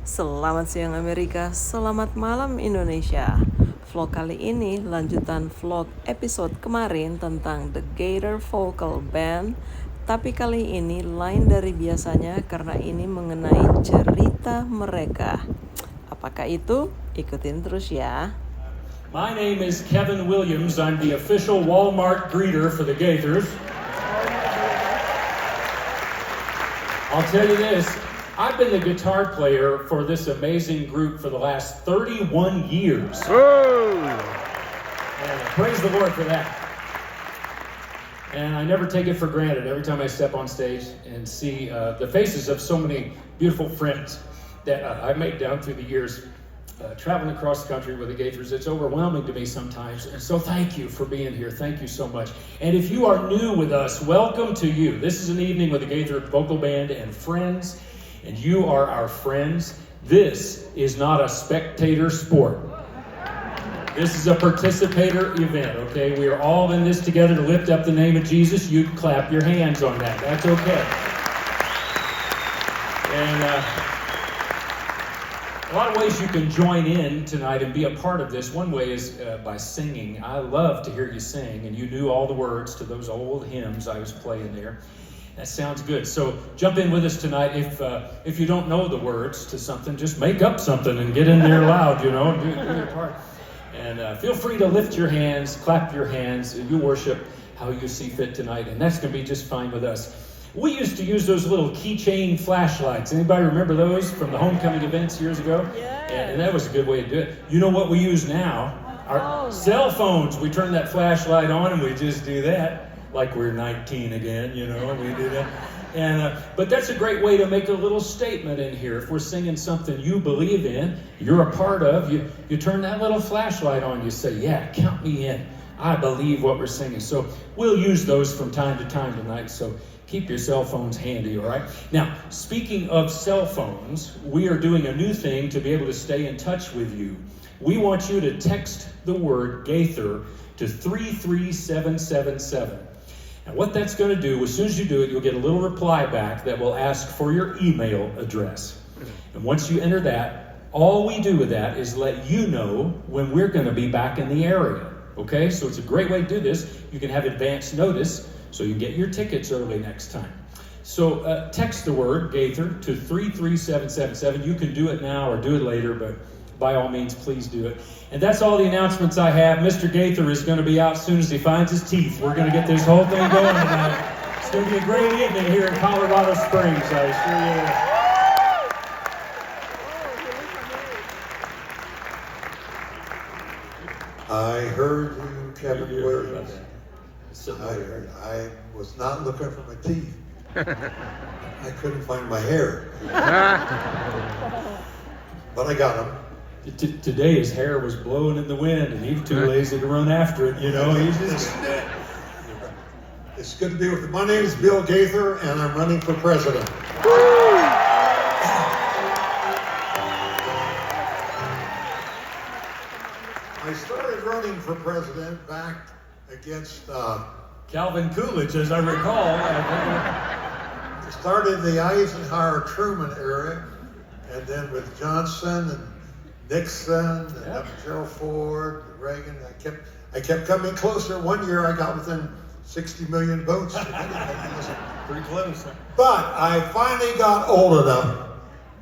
Selamat siang Amerika, selamat malam Indonesia. Vlog kali ini lanjutan vlog episode kemarin tentang The Gaither Vocal Band. Tapi kali ini lain dari biasanya karena ini mengenai cerita mereka. Apakah itu? Ikutin terus ya. My name is Kevin Williams. I'm the official Walmart greeter for the Gaithers. I'll tell you this, I've been the guitar player for this amazing group for the last 31 years. And praise the Lord for that. And I never take it for granted every time I step on stage and see the faces of so many beautiful friends that I've made down through the years. Traveling across the country with the Gaithers, it's overwhelming to me sometimes. And so thank you for being here. Thank you so much. And if you are new with us, welcome to you. This is an evening with the Gaither Vocal Band and friends. And you are our friends. This is not a spectator sport. This is a participator event, okay? We are all in this together to lift up the name of Jesus. You can clap your hands on that. That's okay. And a lot of ways you can join in tonight and be a part of this. One way is by singing. I love to hear you sing, and you knew all the words to those old hymns I was playing there. That sounds good. So jump in with us tonight. If you don't know the words to something, just make up something and get in there loud, you know, do your part. And feel free to lift your hands, clap your hands, and you worship how you see fit tonight. And that's going to be just fine with us. We used to use those little keychain flashlights. Anybody remember those from the homecoming events years ago? Yes. And that was a good way to do it. You know what we use now? Our cell phones. We turn that flashlight on and we just do that. Like we're 19 again, you know, we do that. And but that's a great way to make a little statement in here. If we're singing something you believe in, you're a part of, you turn that little flashlight on, you say, yeah, count me in. I believe what we're singing. So we'll use those from time to time tonight. So keep your cell phones handy, all right? Now, speaking of cell phones, we are doing a new thing to be able to stay in touch with you. We want you to text the word Gaither to 33777. Now, what that's going to do, as soon as you do it, you'll get a little reply back that will ask for your email address. And once you enter that, all we do with that is let you know when we're going to be back in the area. Okay? So it's a great way to do this. You can have advance notice so you get your tickets early next time. So text the word Gaither to 33777. You can do it now or do it later, but by all means, please do it. And that's all the announcements I have. Mr. Gaither is going to be out as soon as he finds his teeth. We're going to get this whole thing going tonight. It's going to be a great evening here in Colorado Springs, I assure you. I heard you, Kevin Williams. I was not looking for my teeth. I couldn't find my hair. But I got them. Today his hair was blowing in the wind and he's too lazy to run after it, you know. He's just... It's good to be with you. My name is Bill Gaither and I'm running for president. I started running for president back against Calvin Coolidge, as I recall. I started the Eisenhower-Truman era, and then with Johnson and Nixon and Gerald Ford, Reagan, I kept coming closer. One year I got within 60 million votes. Pretty close. Huh? But I finally got old enough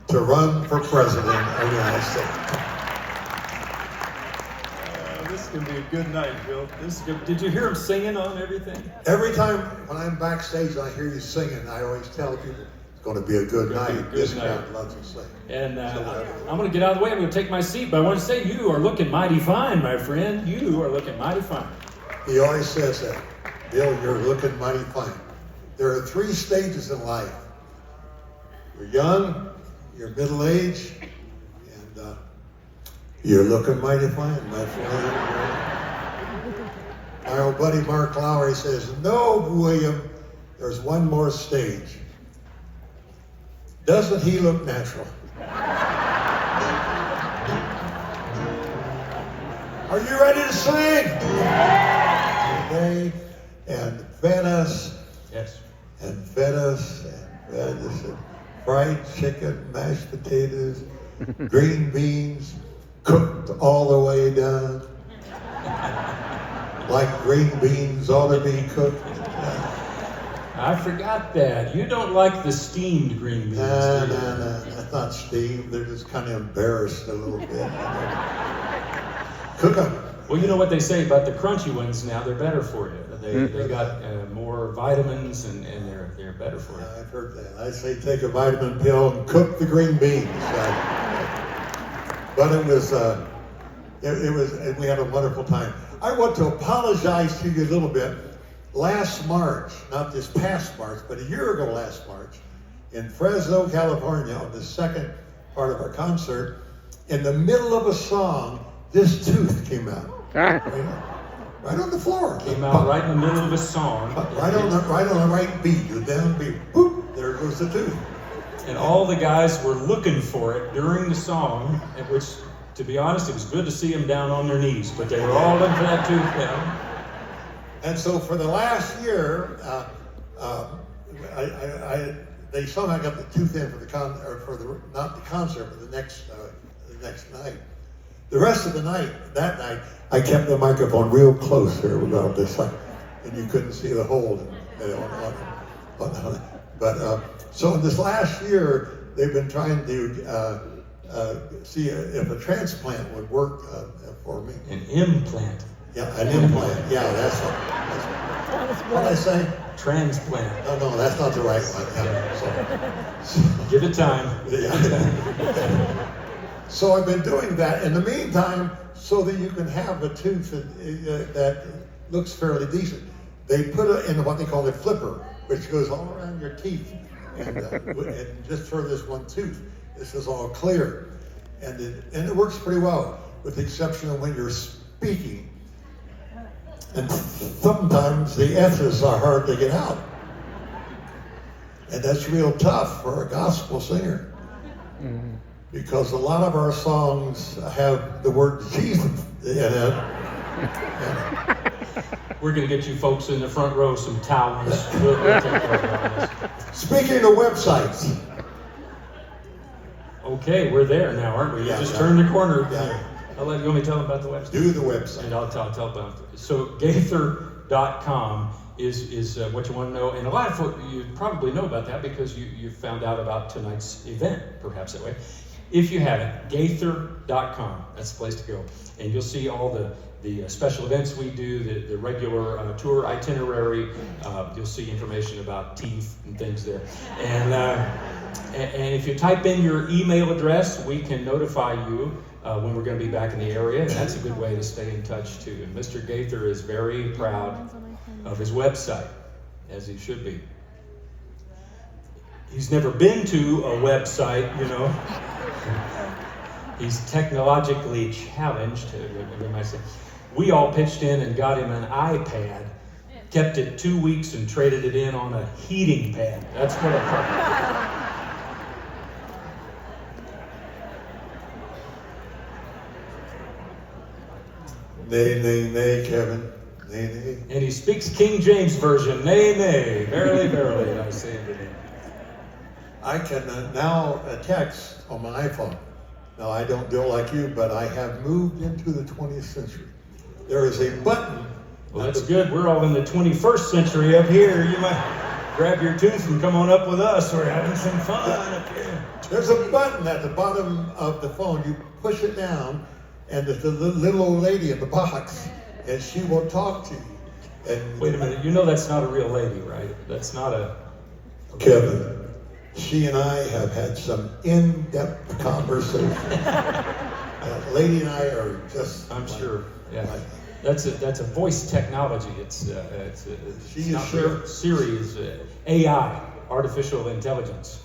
to run for president of the United States. This is going to be a good night, Bill. This is good. Did you hear him singing on everything? Every time when I'm backstage, I hear you singing. I always tell people it's going to be a good night. This crowd loves to sing. And I'm going to get out of the way. I'm going to take my seat. But I want to say, you are looking mighty fine, my friend. You are looking mighty fine. He always says that. Bill, you're looking mighty fine. There are 3 stages in life. You're young, you're middle-aged, and you're looking mighty fine, my friend. My old buddy Mark Lowry says, no, William, there's one more stage. Doesn't he look natural? Are you ready to sing? Today, and fed us. Yes. And fed us, and fed us, and fried chicken, mashed potatoes, Green beans cooked all the way down. Like green beans ought to be cooked. I forgot that. You don't like the steamed green beans, No, do you? that's not steamed. They're just kind of embarrassed a little bit. Cook them. Well, you know what they say about the crunchy ones now, they're better for you. They got more vitamins and they're better for you. I've heard that. I say take a vitamin pill and cook the green beans. But it was, and we had a wonderful time. I want to apologize to you a little bit. Last March, not this past March, but a year ago last March, in Fresno, California, on the second part of our concert, in the middle of a song, this tooth came out. Right on the floor. Came out right in the middle of a song. Right on the right beat, the down beat. Boop, there goes the tooth. And all the guys were looking for it during the song, at which, to be honest, it was good to see them down on their knees, but they were all looking for that tooth down. And so for the last year, they somehow got the tooth in for not the concert, but the next night. The rest of the night, that night, I kept the microphone real close here about this, and you couldn't see the hole. But so in this last year, they've been trying to see if a transplant would work for me. An implant. Yeah, an implant. Yeah, that's what I say. Transplant. No, that's not the right one. Yeah, so. Give it time. Yeah. So I've been doing that in the meantime, so that you can have a tooth that looks fairly decent. They put it in what they call a flipper, which goes all around your teeth, and just for this one tooth, this is all clear, and it works pretty well, with the exception of when you're speaking. And sometimes the S's are hard to get out. And that's real tough for a gospel singer. Because a lot of our songs have the word Jesus in it. We're going to get you folks in the front row some towels. We'll take care of this. Speaking of websites. Okay, we're there now, aren't we? You Yeah, just yeah. turned the corner. Yeah. You want me to tell them about the website? Do the website. And I'll tell about it. So Gaither.com is what you want to know. And a lot of folks, you probably know about that because you found out about tonight's event, perhaps that way. If you haven't, Gaither.com, that's the place to go. And you'll see all the special events we do, the regular tour itinerary. You'll see information about teeth and things there. And if you type in your email address, we can notify you when we're going to be back in the area, and that's a good way to stay in touch too. And Mr. Gaither is very proud of his website, as he should be. He's never been to a website, you know. He's technologically challenged. We all pitched in and got him an iPad, kept it 2 weeks and traded it in on a heating pad. That's what I thought. Nay, Kevin. Nay. And he speaks King James Version. Nay, verily, verily, I say unto thee. I can now text on my iPhone. Now, I don't do it like you, but I have moved into the 20th century. There is a button. Well, that's good. We're all in the 21st century up here. You might grab your tooth and come on up with us. We're having some fun up here. There's a button at the bottom of the phone. You push it down, and there's a little old lady in the box, and she will talk to you. And Wait a minute. You know that's not a real lady, right? That's not a... Kevin, she and I have had some in-depth conversation. Lady and I are just... I'm sure. Yeah. That's a voice technology. It's not real. Siri is AI, artificial intelligence.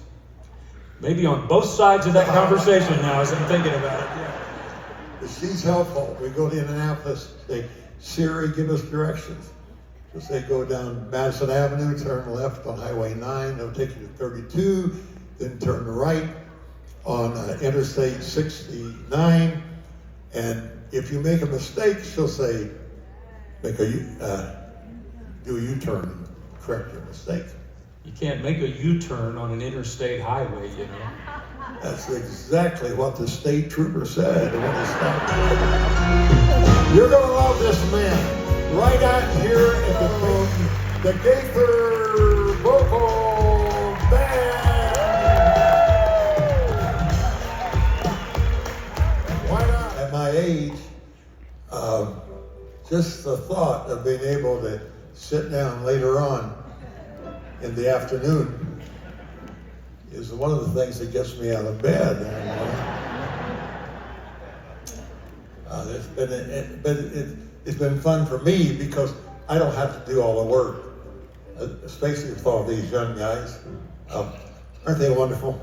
Maybe on both sides of that conversation now, as I'm thinking about it. Yeah. She's helpful. We go to Indianapolis, say, Siri, give us directions. So say, go down Madison Avenue, turn left on Highway 9, it'll take you to 32, then turn right on Interstate 69, and if you make a mistake, she'll say, do a U-turn and correct your mistake. You can't make a U-turn on an interstate highway, you know. That's exactly what the state trooper said when he stopped. You're going to love this man right out here at the Gaither Vocal Band. Why not? At my age, just the thought of being able to sit down later on in the afternoon is one of the things that gets me out of bed. It's been fun for me because I don't have to do all the work, especially with all these young guys. Aren't they wonderful?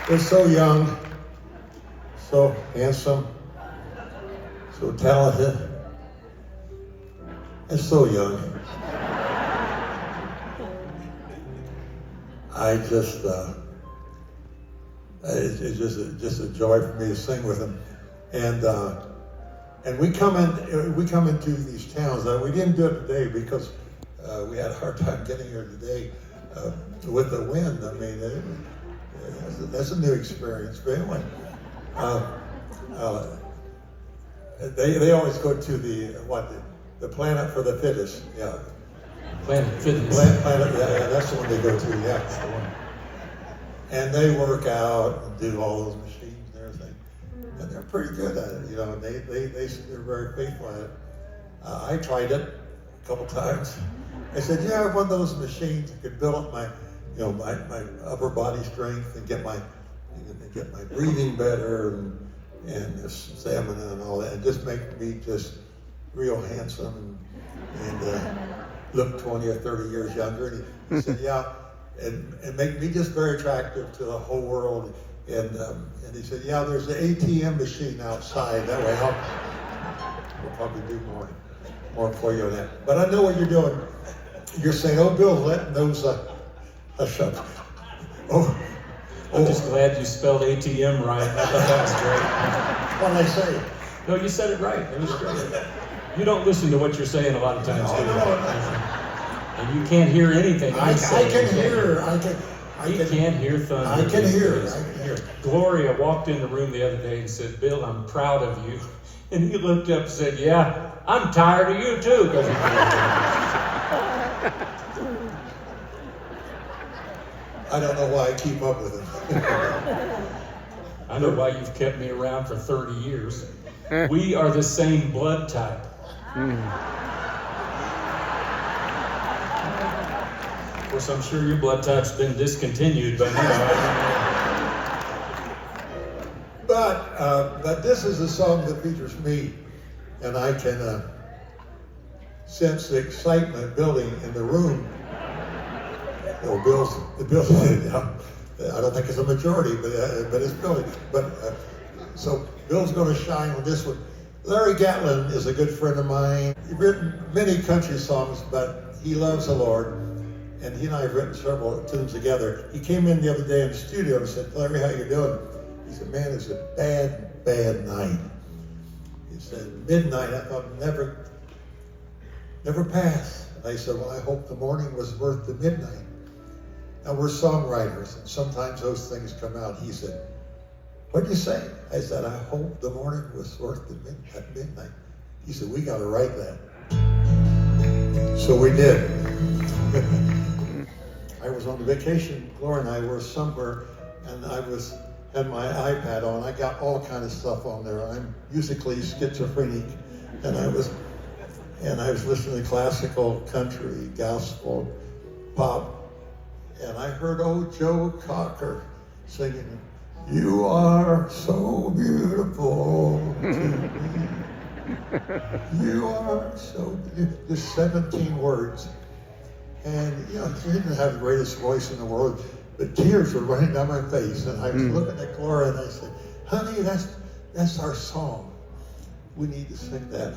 They're so young, so handsome, so talented. And so young. It's just a joy for me to sing with them. And we come into these towns. We didn't do it today because we had a hard time getting here today with the wind. I mean, that's a new experience. But anyway, they always go to the Planet for the Fittest, yeah. Planet Fitness. Planet, yeah, that's the one they go to, yeah. That's the one. And they work out and do all those machines and everything. And they're pretty good at it, you know. They're very faithful at it. I tried it a couple times. I said, yeah, I have one of those machines that could build up my upper body strength and get my breathing better and the stamina and all that, and just make me just real handsome and look 20 or 30 years younger. And he said, yeah, and make me just very attractive to the whole world. And he said, yeah, there's an ATM machine outside. That way we'll probably do more for you on that. But I know what you're doing. You're saying, oh, Bill, let those hush up. I'm just glad you spelled ATM right. I thought that was great. What did I say? No, you said it right. It was great. You don't listen to what you're saying a lot of times, do you? And you can't hear anything. I can hear. He can't hear thunder. I can hear. Gloria walked in the room the other day and said, Bill, I'm proud of you. And he looked up and said, yeah, I'm tired of you too. I don't know why I keep up with him. I know why you've kept me around for 30 years. We are the same blood type. Of course, I'm sure your blood type's been discontinued by now. But this is a song that features me, and I can sense the excitement building in the room. Bill's I don't think it's a majority, but it's building. So Bill's going to shine on this one. Larry Gatlin is a good friend of mine. He's written many country songs, but he loves the Lord. And he and I have written several tunes together. He came in the other day in the studio and said, Larry, how you doing? He said, man, it's a bad, bad night. He said, midnight, I thought never pass. And I said, well, I hope the morning was worth the midnight. Now, we're songwriters, and sometimes those things come out. He said, what'd you say? I said, I hope the morning was worth at midnight. He said, we got to write that. So we did. I was on vacation. Gloria and I were somewhere, and I had my iPad on. I got all kind of stuff on there. I'm musically schizophrenic, and I was listening to classical, country, gospel, pop. And I heard old Joe Cocker singing, you are so beautiful to me. You are so beautiful. Just 17 words. And, you know, he didn't have the greatest voice in the world, but tears were running down my face. And I was looking at Gloria and I said, honey, that's our song. We need to sing that.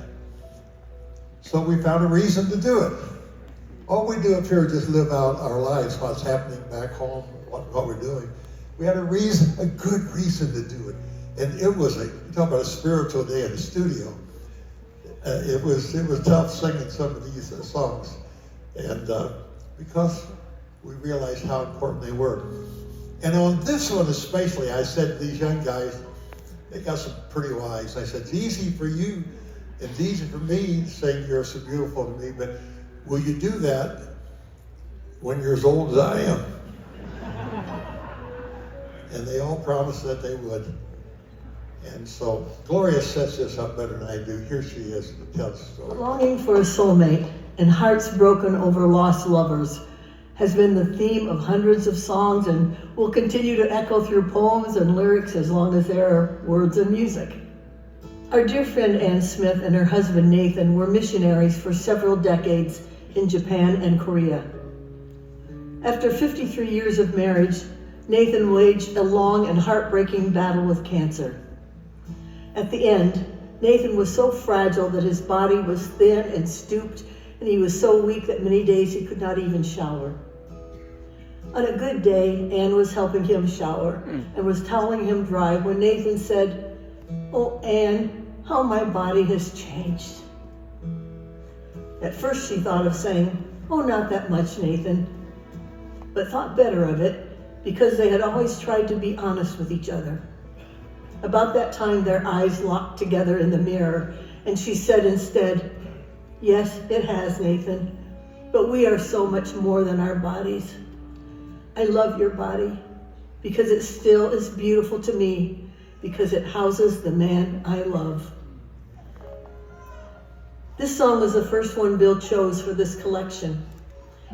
So we found a reason to do it. All we do up here is just live out our lives, what's happening back home, what we're doing. We had a good reason to do it. And it was you talk about a spiritual day in the studio. It was tough singing some of these songs. And because we realized how important they were. And on this one especially, I said to these young guys, they got some pretty wise. I said, it's easy for you and it's easy for me to say you're so beautiful to me, but will you do that when you're as old as I am? And they all promised that they would. And so Gloria sets this up better than I do. Here she is to tell the story. Longing for a soulmate and hearts broken over lost lovers has been the theme of hundreds of songs and will continue to echo through poems and lyrics as long as there are words and music. Our dear friend Ann Smith and her husband Nathan were missionaries for several decades in Japan and Korea. After 53 years of marriage, Nathan waged a long and heartbreaking battle with cancer. At the end, Nathan was so fragile that his body was thin and stooped, and he was so weak that many days he could not even shower. On a good day, Ann was helping him shower and was toweling him dry when Nathan said, "Oh, Ann, how my body has changed." At first she thought of saying, "Oh, not that much, Nathan," but thought better of it because they had always tried to be honest with each other. About that time, their eyes locked together in the mirror, and she said instead, "Yes, it has, Nathan, but we are so much more than our bodies. I love your body because it still is beautiful to me because it houses the man I love." This song was the first one Bill chose for this collection.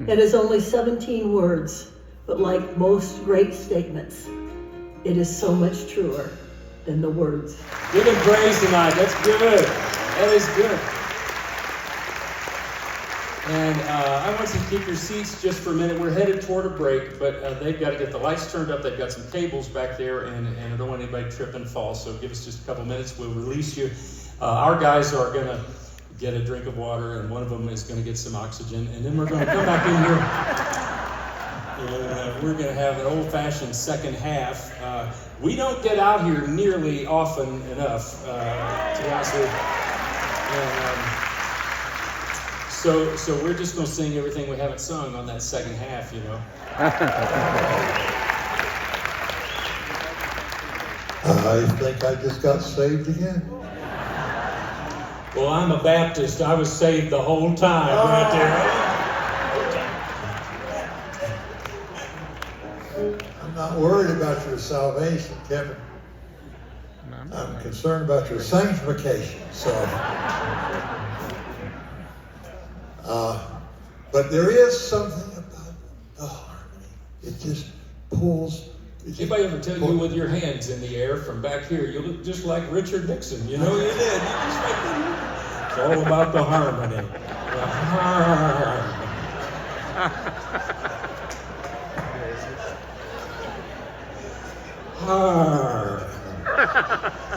It has only 17 words, but like most great statements, it is so much truer than the words. Give him praise tonight. That's good. That is good. And I want you to keep your seats just for a minute. We're headed toward a break, but they've got to get the lights turned up. They've got some cables back there, and I don't want anybody to trip and fall. So give us just a couple minutes. We'll release you. Our guys are going to get a drink of water, and one of them is going to get some oxygen, and then we're going to come back in here. And we're going to have an old-fashioned second half. We don't get out here nearly often enough, to be honest with you. And, so we're just going to sing everything we haven't sung on that second half, you know. I think I just got saved again. Well, I'm a Baptist. I was saved the whole time right there. I'm not worried about your salvation, Kevin. I'm concerned about your sanctification. So, but there is something about the harmony. It just pulls. Anybody ever tell you with your hands in the air from back here, you look just like Richard Nixon? You know you did. It's all about the harmony. The harmony.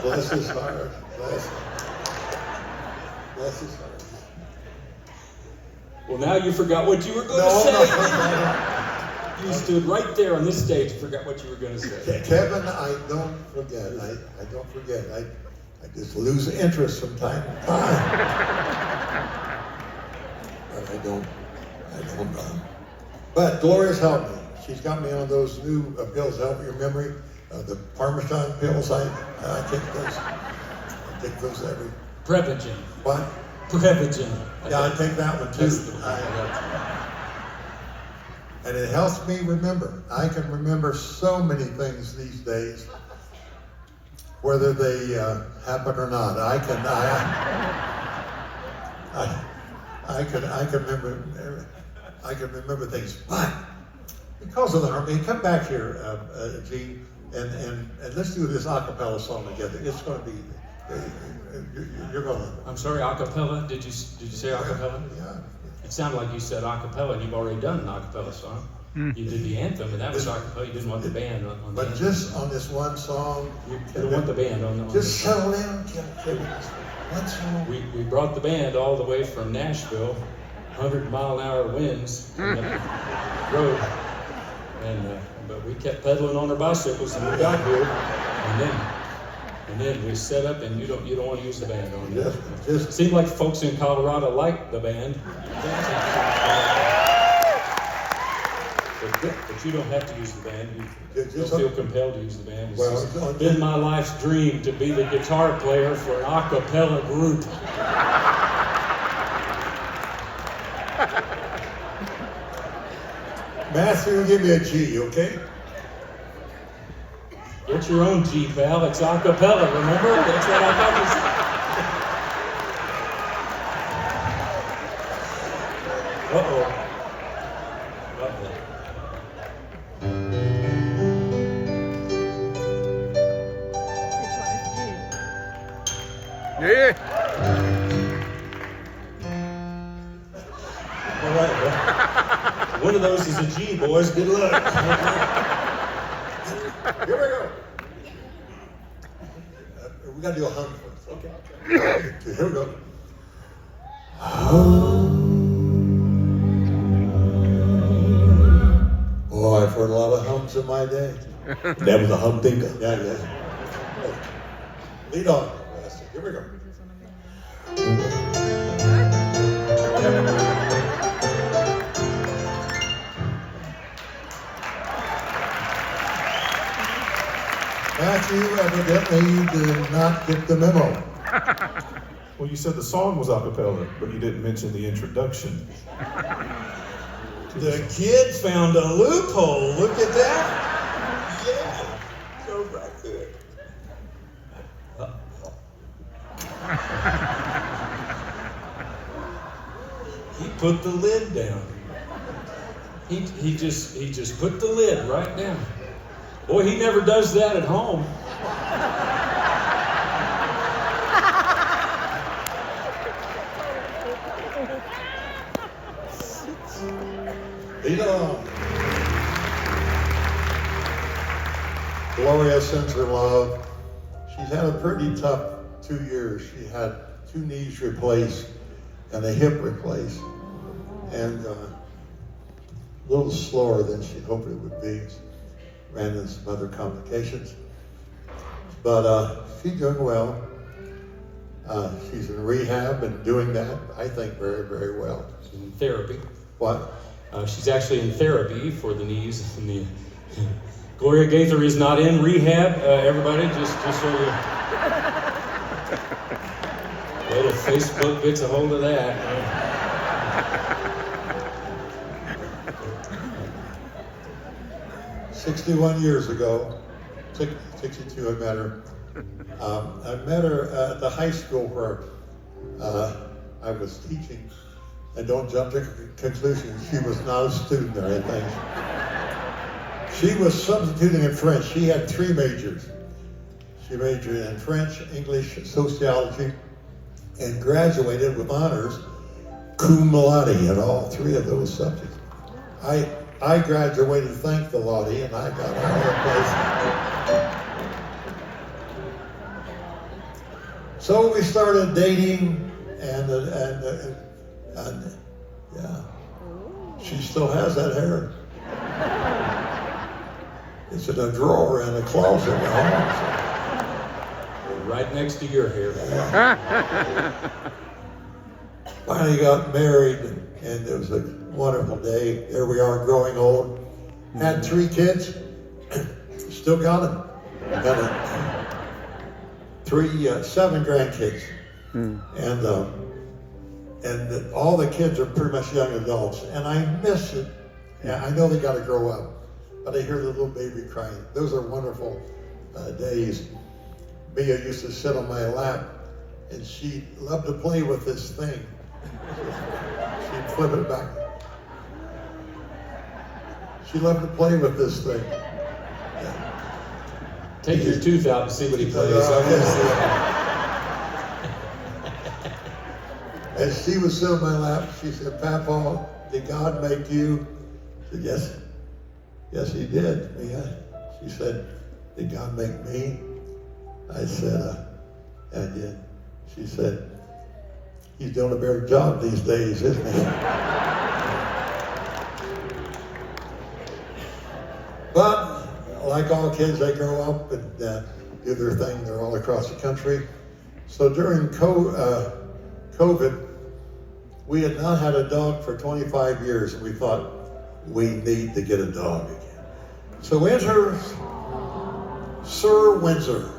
Bless his heart. Bless his heart. Well, now you forgot what you were going to say. No. You stood right there on this stage and forgot what you were going to say. Kevin, I don't forget. I don't forget. I just lose interest from time to time. But I don't know. But Gloria's helped me. She's got me on those new pills to help your memory. The Parmesan pills, I take those. I take those every... Prevagen. What? Prevagen. Yeah, I take that one too. And it helps me remember. I can remember so many things these days, whether they happen or not. I can remember things. But because of the harmony, come back here, Gene, and let's do this acapella song together. It's going to be. You're going to. I'm sorry, acapella? Did you say acapella? Yeah. It sounded like you said acapella, and you've already done an acapella song. You did the anthem, and that was acapella. You didn't want the band on But the just on this one song. You don't want the band on the Just settle in, Kevin. One song. We brought the band all the way from Nashville, 100-mile-an-hour winds on the road, and but we kept pedaling on our bicycles, and we got here, and then we set up, and you don't want to use the band on it. Just seemed like folks in Colorado liked the band. But you don't have to use the band. You Just- don't feel compelled to use the band. It's Well, just been my life's dream to be the guitar player for an acapella group. Matthew, give me a G, okay? Get your own G, pal. It's acapella, remember? That's what I thought you said. Uh-oh. Uh-oh. Yeah. All right, well, one of those is a G, boys. Good luck. Here we go. We gotta do a hum first. Okay. Here we go. Oh, I've heard a lot of hums in my day. That was a humdinger. Yeah, yeah. Lead on. Here we go. Matthew, evidently you did not get the memo. Well, you said the song was a cappella, but you didn't mention the introduction. The kids found a loophole. Look at that. Yeah. Go right there. He put the lid down. He just put the lid right down. Boy, he never does that at home. Lead on. Gloria sends her love. She's had a pretty tough 2 years. She had 2 knees replaced and a hip replaced. And a little slower than she hoped it would be. Ran into some other complications. But she's doing well. She's in rehab and doing that, I think, very, very well. She's in therapy. What? She's actually in therapy for the knees. And the Gloria Gaither is not in rehab. Everybody, just so you. Wait till Facebook gets a hold of that. 61 years ago, 62, I met her. I met her at the high school where I was teaching. And don't jump to conclusions. She was not a student there, I think. She was substituting in French. She had 3 majors. She majored in French, English, sociology, and graduated with honors, cum laude in all 3 of those subjects. I graduated, thank the laude, and I got out of place. So we started dating, and yeah, she still has that hair. It's in a drawer in a closet at home. Right next to your hair. Yeah. Finally got married, and it was a wonderful day. There we are, growing old. Had 3 kids, still got them. Got 7 grandkids, and all the kids are pretty much young adults, and I miss it. Yeah, I know they got to grow up, but I hear the little baby crying. Those are wonderful days. Mia used to sit on my lap, and she loved to play with this thing. She'd flip it back. She loved to play with this thing. Yeah. Take your tooth out and see what he plays. As she was sitting on my lap, she said, "Papa, did God make you?" I said, "Yes. Yes, he did, Mia." She said, "Did God make me?" I said, "I did." She said, "He's doing a better job these days, isn't he?" But like all kids, they grow up and do their thing. They're all across the country. So during COVID, we had not had a dog for 25 years. And we thought, we need to get a dog again. So Windsor, Sir Windsor,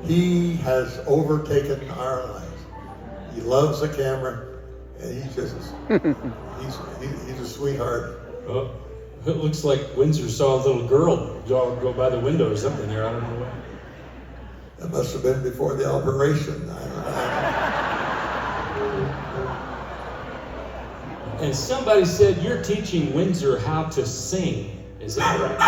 he has overtaken our lives. He loves the camera, and he's just, he's a sweetheart. Oh, it looks like Windsor saw a little girl go by the window or something there. I don't know what. That must have been before the operation. And somebody said you're teaching Windsor how to sing. Is that right?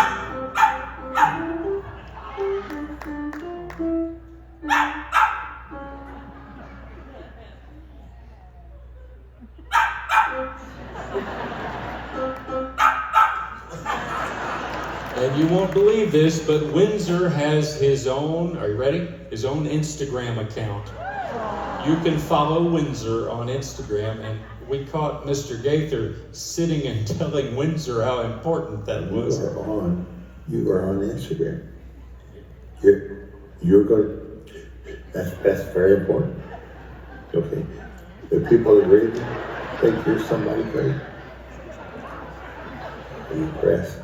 And you won't believe this, but Windsor has his own, are you ready? His own Instagram account. You can follow Windsor on Instagram, and we caught Mr. Gaither sitting and telling Windsor how important that was. You are on Instagram. You're going. That's very important. Okay. The people that read it think you're somebody great. Are you impressed?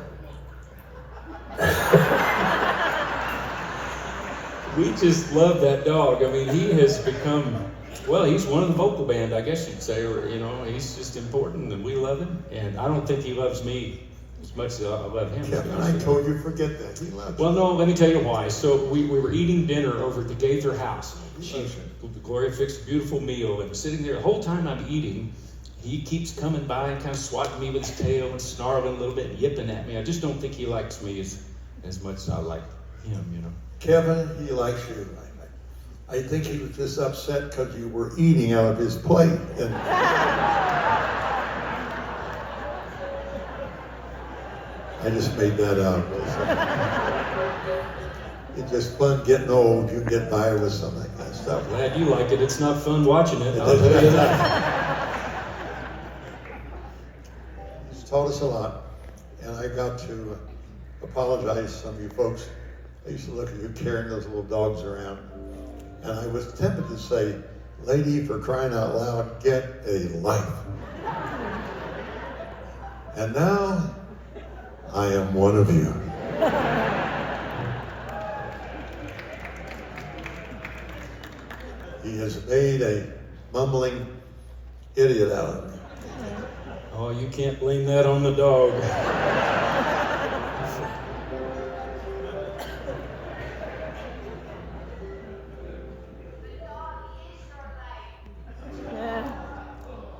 We just love that dog. I mean, he has become, well, he's one of the vocal band, I guess you'd say, or, you know, he's just important and we love him. And I don't think he loves me as much as I love him. Kevin, I told you forget that. He loves you. Well, no, let me tell you why. So we were eating dinner over at the Gaither house. Gloria fixed a beautiful meal and sitting there the whole time I'm eating. He keeps coming by and kind of swatting me with his tail and snarling a little bit and yipping at me. I just don't think he likes me as much as I like him, you know. Kevin, he likes you. I think he was just upset because you were eating out of his plate. And I just made that up. It's just fun getting old. You can get by with some of that kind of stuff. Glad you like it. It's not fun watching it. I'll tell you that. He's taught us a lot. And I got to apologize to some of you folks. I used to look at you carrying those little dogs around. And I was tempted to say, lady, for crying out loud, get a life. And now, I am one of you. He has made a mumbling idiot out of me. Oh, you can't blame that on the dog.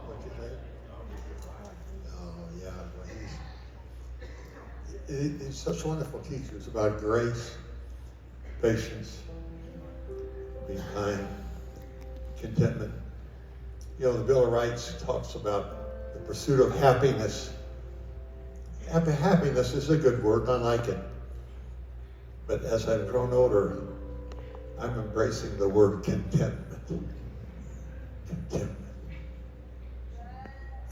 What'd you say? Oh, yeah. Well, he's such wonderful teachers about grace, patience, being kind, contentment. You know, the Bill of Rights talks about the pursuit of happiness. Happiness is a good word, I like it. But as I've grown older, I'm embracing the word contentment. Contentment.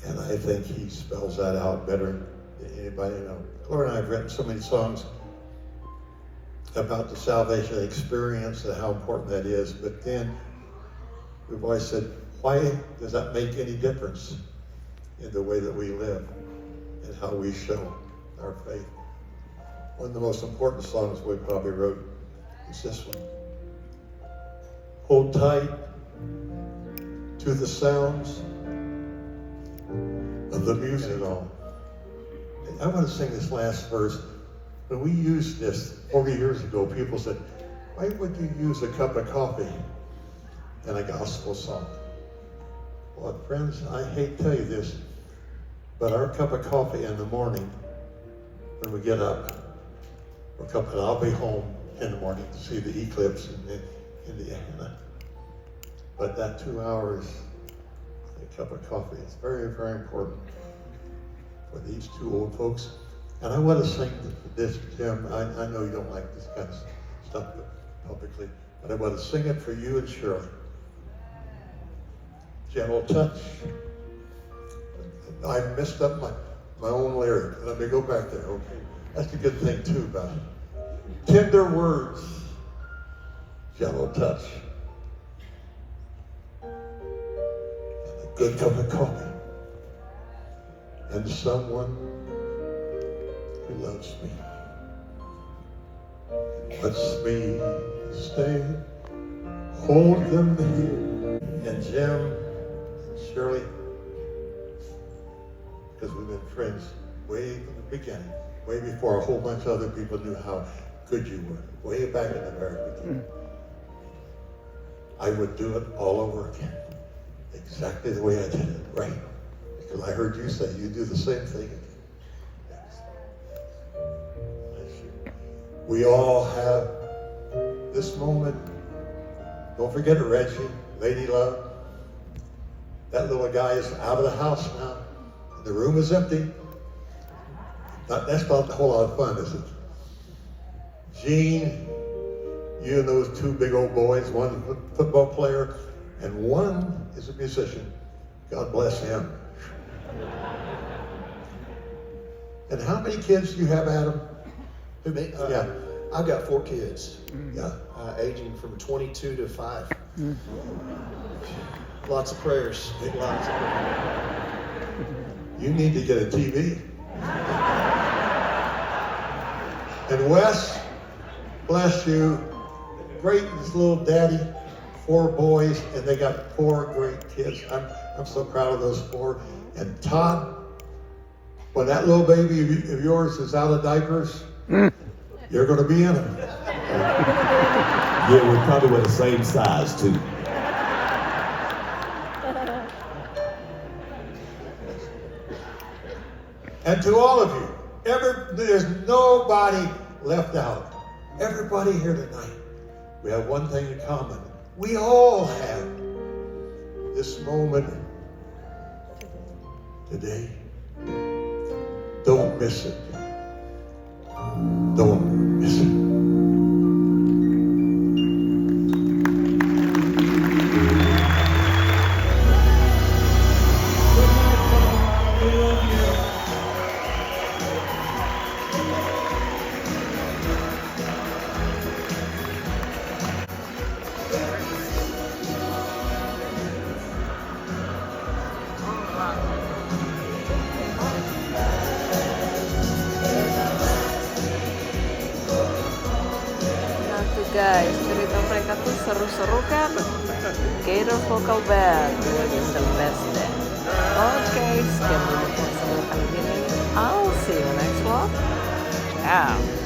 And I think he spells that out better than anybody I know. Gloria and I have written so many songs about the salvation experience and how important that is, but then we've always said, why does that make any difference in the way that we live and how we show our faith? One of the most important songs we probably wrote is this one. Hold tight to the sounds of the music hall. I want to sing this last verse. When we used this 40 years ago, people said, why would you use a cup of coffee in a gospel song? Well, friends, I hate to tell you this, but our cup of coffee in the morning, when we get up, and I'll be home in the morning to see the eclipse in Indiana. But that 2 hours, a cup of coffee, is very, very important for these two old folks. And I want to sing this, Jim. I know you don't like this kind of stuff publicly, but I want to sing it for you and Shirley. Gentle touch. I messed up my own lyric. Let me go back there, okay? That's a good thing too about it. Tender words, gentle touch, and a good cup of coffee. and someone who loves me. Lets me stay, hold them here. And Jim and Shirley, because we've been friends way from the beginning, way before a whole bunch of other people knew how good you were, way back in the very beginning. I would do it all over again, exactly the way I did it, right? Because I heard you say you do the same thing again. We all have this moment. Don't forget it, Reggie, Lady Love. That little guy is out of the house now. The room is empty. That's not a whole lot of fun, is it? Gene, you and those two big old boys, one football player, and one is a musician. God bless him. And how many kids do you have, Adam? Yeah, I've got 4 kids. Yeah. Aging from 22 to 5. Lots of prayers. Lots of prayers. You need to get a TV. And Wes, bless you, great little daddy, 4 boys, and they got 4 great kids. I'm so proud of those 4. And Todd, when that little baby of yours is out of diapers, you're going to be in them. Yeah, we're probably the same size too. And to all of you, there's nobody left out. Everybody here tonight, we have one thing in common. We all have this moment today. Don't miss it. Don't miss it. Guys, cerita mereka tuh seru-seru kan? Gaither Vocal Band is the best deh. Oke, sekian dulu episode kali ini. I'll see you next vlog. Ciao.